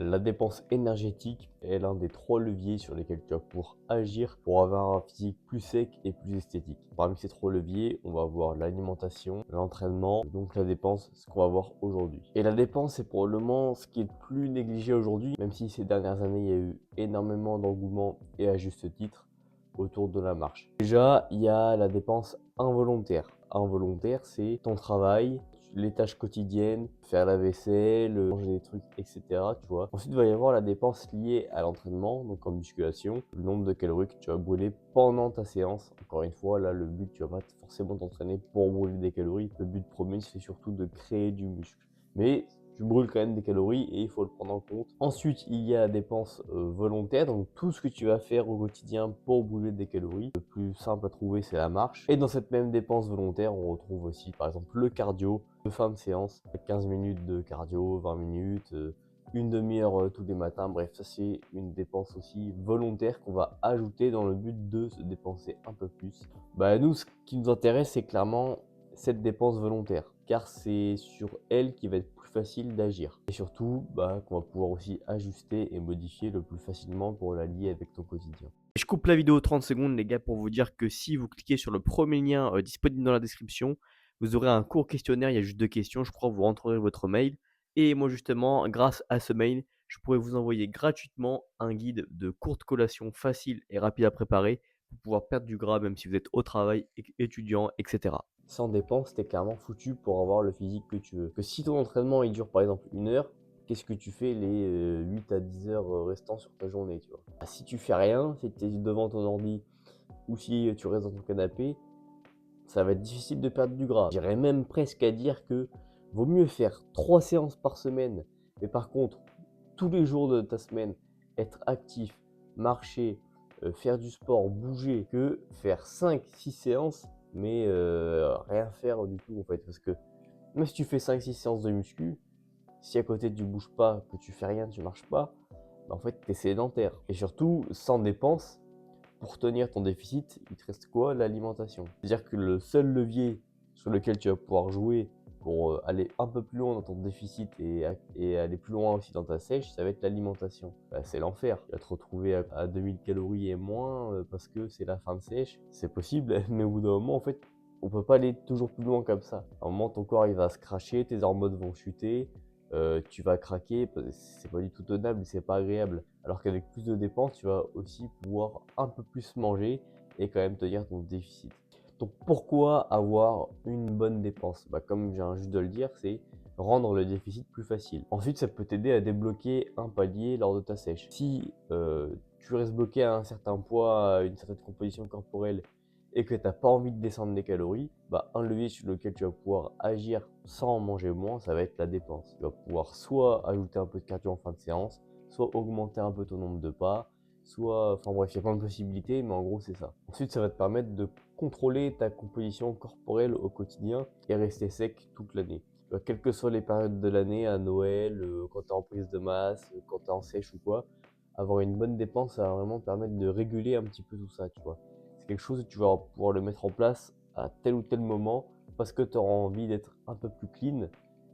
La dépense énergétique est l'un des 3 leviers sur lesquels tu vas pouvoir agir pour avoir un physique plus sec et plus esthétique. Parmi ces 3 leviers, on va avoir l'alimentation, l'entraînement, donc la dépense, ce qu'on va voir aujourd'hui. Et la dépense, c'est probablement ce qui est le plus négligé aujourd'hui, même si ces dernières années, il y a eu énormément d'engouement et à juste titre autour de la marche. Déjà, il y a la dépense involontaire. Involontaire, c'est ton travail, les tâches quotidiennes, faire la vaisselle, manger des trucs, etc. Tu vois. Ensuite, il va y avoir la dépense liée à l'entraînement, donc en musculation, le nombre de calories que tu vas brûler pendant ta séance. Encore une fois, là, le but, tu vas pas forcément t'entraîner pour brûler des calories. Le but premier, c'est surtout de créer du muscle. Mais tu brûles quand même des calories et il faut le prendre en compte. Ensuite, il y a la dépense volontaire, donc tout ce que tu vas faire au quotidien pour brûler des calories. Le plus simple à trouver, c'est la marche. Et dans cette même dépense volontaire, on retrouve aussi par exemple le cardio, de fin de séance, 15 minutes de cardio, 20 minutes, une demi-heure tous les matins. Bref, ça c'est une dépense aussi volontaire qu'on va ajouter dans le but de se dépenser un peu plus. Bah nous, ce qui nous intéresse, c'est clairement cette dépense volontaire, car c'est sur elle qu'il va être plus facile d'agir. Et surtout, bah, qu'on va pouvoir aussi ajuster et modifier le plus facilement pour l'allier avec ton quotidien. Je coupe la vidéo 30 secondes, les gars, pour vous dire que si vous cliquez sur le premier lien disponible dans la description, vous aurez un court questionnaire. Il y a juste 2 questions. Je crois que vous rentrerez votre mail. Et moi, justement, grâce à ce mail, je pourrais vous envoyer gratuitement un guide de courte collation facile et rapide à préparer pour pouvoir perdre du gras, même si vous êtes au travail, étudiant, etc. Sans dépense, t'es clairement foutu pour avoir le physique que tu veux. Que si ton entraînement il dure par exemple 1 heure, qu'est-ce que tu fais les 8 à 10 heures restants sur ta journée, tu vois. Bah, si tu fais rien, si tu es devant ton ordi ou si tu restes dans ton canapé, ça va être difficile de perdre du gras. J'irais même presque à dire que vaut mieux faire 3 séances par semaine, mais par contre, tous les jours de ta semaine, être actif, marcher, faire du sport, bouger, que faire 5, 6 séances, mais rien faire du tout en fait. Parce que même si tu fais 5, 6 séances de muscu, si à côté tu bouges pas, que tu fais rien, tu marches pas, bah, en fait tu es sédentaire. Et surtout, sans dépense, pour tenir ton déficit, il te reste quoi? L'alimentation. C'est-à-dire que le seul levier sur lequel tu vas pouvoir jouer pour aller un peu plus loin dans ton déficit et aller plus loin aussi dans ta sèche, ça va être l'alimentation. Bah, c'est l'enfer. Tu vas te retrouver à 2000 calories et moins parce que c'est la fin de sèche. C'est possible, mais au bout d'un moment, en fait, on peut pas aller toujours plus loin comme ça. À un moment, ton corps il va se cracher, tes hormones vont chuter, tu vas craquer, c'est pas du tout tenable, c'est pas agréable. Alors qu'avec plus de dépenses, tu vas aussi pouvoir un peu plus manger et quand même tenir ton déficit. Donc pourquoi avoir une bonne dépense? Bah, comme je viens juste de le dire, c'est rendre le déficit plus facile. Ensuite, ça peut t'aider à débloquer un palier lors de ta sèche. Si tu restes bloqué à un certain poids, à une certaine composition corporelle et que tu n'as pas envie de descendre des calories, bah, un levier sur lequel tu vas pouvoir agir sans manger moins, ça va être la dépense. Tu vas pouvoir soit ajouter un peu de cardio en fin de séance, soit augmenter un peu ton nombre de pas, soit, enfin bref, il y a plein de possibilités, mais en gros c'est ça. Ensuite, ça va te permettre de contrôler ta composition corporelle au quotidien et rester sec toute l'année. Quelles que soient les périodes de l'année, à Noël, quand tu es en prise de masse, quand tu es en sèche ou quoi, avoir une bonne dépense, ça va vraiment te permettre de réguler un petit peu tout ça, tu vois. C'est quelque chose que tu vas pouvoir le mettre en place à tel ou tel moment parce que tu auras envie d'être un peu plus clean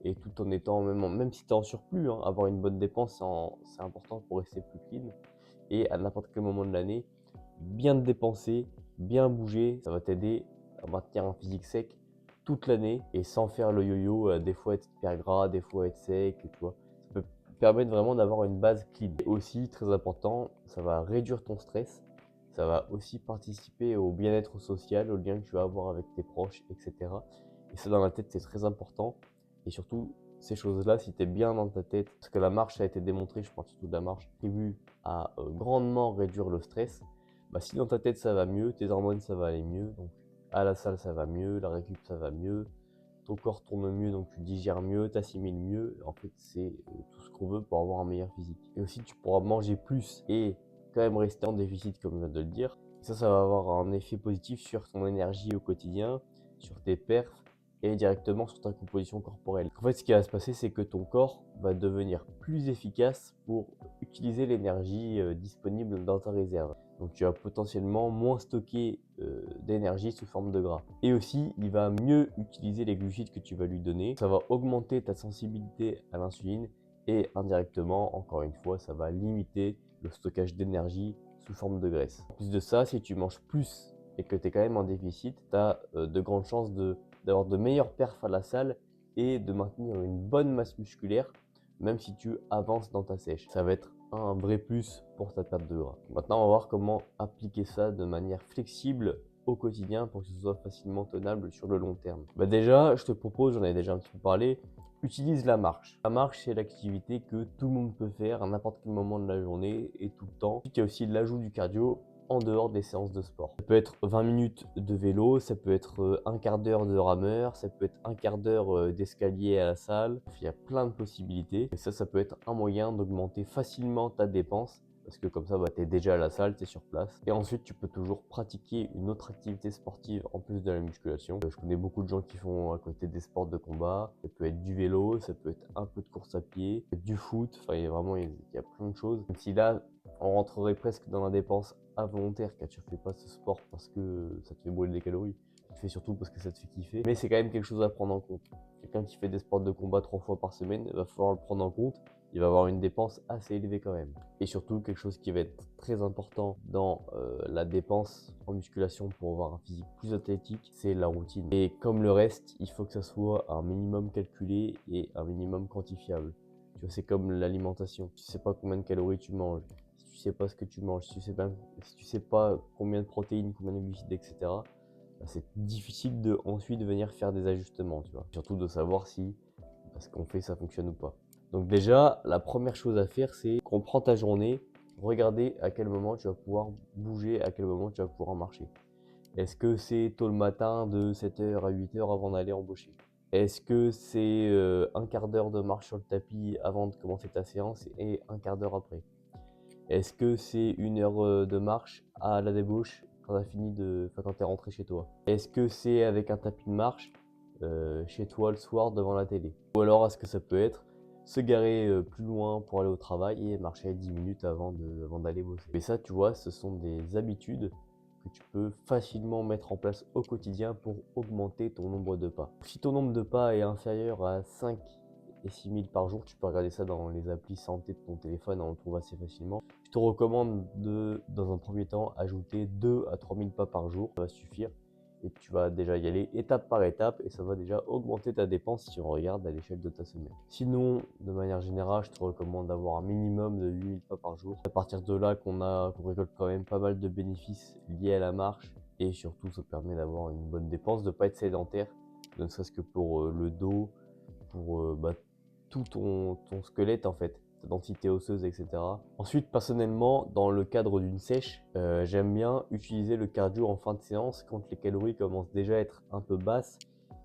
et tout en étant, même si tu es en surplus, hein, avoir une bonne dépense, c'est important pour rester plus clean. Et à n'importe quel moment de l'année, bien te dépenser, bien bouger, ça va t'aider à maintenir un physique sec toute l'année et sans faire le yo-yo, des fois être hyper gras, des fois être sec, tu vois. Ça peut permettre vraiment d'avoir une base clean. Et aussi, très important, ça va réduire ton stress, ça va aussi participer au bien-être social, au lien que tu vas avoir avec tes proches, etc. Et ça dans la tête, c'est très important. Et surtout, ces choses-là, si tu es bien dans ta tête, parce que la marche, ça a été démontré, je parle surtout de la marche, contribue à grandement réduire le stress. Bah, si dans ta tête ça va mieux, tes hormones ça va aller mieux, donc à la salle ça va mieux, la récup ça va mieux, ton corps tourne mieux, donc tu digères mieux, t'assimiles mieux. En fait, c'est tout ce qu'on veut pour avoir un meilleur physique. Et aussi, tu pourras manger plus et quand même rester en déficit, comme je viens de le dire. Et ça va avoir un effet positif sur ton énergie au quotidien, sur tes perfs et directement sur ta composition corporelle. En fait, ce qui va se passer, c'est que ton corps va devenir plus efficace pour utiliser l'énergie disponible dans ta réserve. Donc tu vas potentiellement moins stocker d'énergie sous forme de gras. Et aussi, il va mieux utiliser les glucides que tu vas lui donner. Ça va augmenter ta sensibilité à l'insuline et indirectement, encore une fois, ça va limiter le stockage d'énergie sous forme de graisse. En plus de ça, si tu manges plus et que tu es quand même en déficit, tu as de grandes chances d'avoir de meilleures perfs à la salle et de maintenir une bonne masse musculaire, même si tu avances dans ta sèche. Ça va être un vrai plus pour ta perte de gras. Maintenant, on va voir comment appliquer ça de manière flexible au quotidien pour que ce soit facilement tenable sur le long terme. Déjà, je te propose, j'en avais déjà un petit peu parlé, utilise la marche. La marche, c'est l'activité que tout le monde peut faire à n'importe quel moment de la journée et tout le temps. Il y a aussi l'ajout du cardio en dehors des séances de sport. Ça peut être 20 minutes de vélo, ça peut être un quart d'heure de rameur, ça peut être un quart d'heure d'escalier à la salle. Il y a plein de possibilités. Et ça peut être un moyen d'augmenter facilement ta dépense parce que comme ça, tu es déjà à la salle, tu es sur place. Et ensuite, tu peux toujours pratiquer une autre activité sportive en plus de la musculation. Je connais beaucoup de gens qui font à côté des sports de combat. Ça peut être du vélo, ça peut être un peu de course à pied, du foot. Enfin, il y a plein de choses. Même si là, on rentrerait presque dans la dépense involontaire car tu ne fais pas ce sport parce que ça te fait brûler des calories. Tu le fais surtout parce que ça te fait kiffer. Mais c'est quand même quelque chose à prendre en compte. Quelqu'un qui fait des sports de combat 3 fois par semaine, il va falloir le prendre en compte. Il va avoir une dépense assez élevée quand même. Et surtout, quelque chose qui va être très important dans la dépense en musculation pour avoir un physique plus athlétique, c'est la routine. Et comme le reste, il faut que ça soit un minimum calculé et un minimum quantifiable. Tu vois, c'est comme l'alimentation. Tu sais pas combien de calories tu manges. Si tu sais pas ce que tu manges, si tu sais pas combien de protéines, combien de glucides, etc., c'est difficile de ensuite venir faire des ajustements, tu vois. Surtout de savoir si ce qu'on fait ça fonctionne ou pas. Donc déjà, la première chose à faire, c'est comprendre ta journée, regarder à quel moment tu vas pouvoir bouger, à quel moment tu vas pouvoir marcher. Est-ce que c'est tôt le matin de 7h à 8h avant d'aller embaucher? Est-ce que c'est un quart d'heure de marche sur le tapis avant de commencer ta séance et un quart d'heure après? Est-ce que c'est une heure de marche à la débauche quand tu es rentré chez toi? Est-ce que c'est avec un tapis de marche chez toi le soir devant la télé? Ou alors est-ce que ça peut être se garer plus loin pour aller au travail et marcher 10 minutes avant d'aller bosser? Mais ça, tu vois, ce sont des habitudes que tu peux facilement mettre en place au quotidien pour augmenter ton nombre de pas. Si ton nombre de pas est inférieur à 5 et 6 000 par jour, tu peux regarder ça dans les applis santé de ton téléphone, on le trouve assez facilement. Je te recommande dans un premier temps, ajouter 2 à 3 000 pas par jour, ça va suffire. Et tu vas déjà y aller étape par étape et ça va déjà augmenter ta dépense si on regarde à l'échelle de ta semaine. Sinon, de manière générale, je te recommande d'avoir un minimum de 8 000 pas par jour. À partir de là qu'on récolte quand même pas mal de bénéfices liés à la marche et surtout ça permet d'avoir une bonne dépense, de ne pas être sédentaire, ne serait-ce que pour le dos, pour tout ton squelette en fait, ta densité osseuse, etc. Ensuite, personnellement, dans le cadre d'une sèche, j'aime bien utiliser le cardio en fin de séance quand les calories commencent déjà à être un peu basses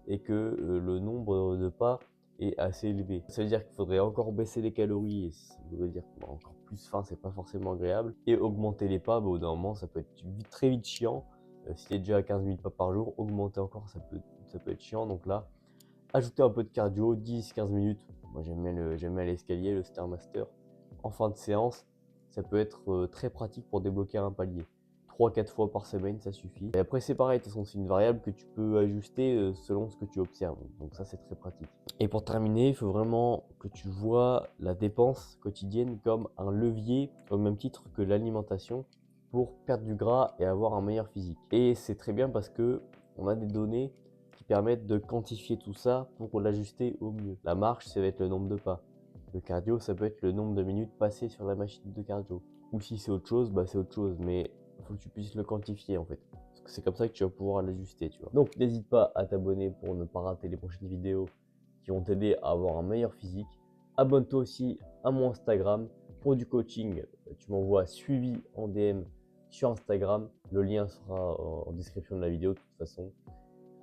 et que le nombre de pas est assez élevé. Ça veut dire qu'il faudrait encore baisser les calories et ça veut dire qu'on a encore plus faim, c'est pas forcément agréable. Et augmenter les pas, au bout d'un moment, ça peut être très vite chiant. Si tu es déjà à 15 000 pas par jour, augmenter encore, ça peut être chiant. Donc là, ajouter un peu de cardio, 10-15 minutes. Moi j'aime bien l'escalier, le Stairmaster. En fin de séance, ça peut être très pratique pour débloquer un palier. 3-4 fois par semaine, ça suffit. Et après c'est pareil, de toute façon c'est une variable que tu peux ajuster selon ce que tu observes. Donc ça c'est très pratique. Et pour terminer, il faut vraiment que tu vois la dépense quotidienne comme un levier au même titre que l'alimentation pour perdre du gras et avoir un meilleur physique. Et c'est très bien parce que on a des données qui permettent de quantifier tout ça pour l'ajuster au mieux. La marche, ça va être le nombre de pas. Le cardio, ça peut être le nombre de minutes passées sur la machine de cardio. Ou si c'est autre chose, c'est autre chose. Mais il faut que tu puisses le quantifier en fait. Parce que c'est comme ça que tu vas pouvoir l'ajuster, tu vois. Donc n'hésite pas à t'abonner pour ne pas rater les prochaines vidéos qui vont t'aider à avoir un meilleur physique. Abonne-toi aussi à mon Instagram pour du coaching. Tu m'envoies suivi en DM sur Instagram. Le lien sera en description de la vidéo de toute façon.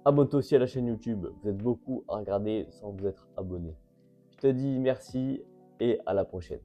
Abonne-toi aussi à la chaîne YouTube, vous êtes beaucoup à regarder sans vous être abonné. Je te dis merci et à la prochaine.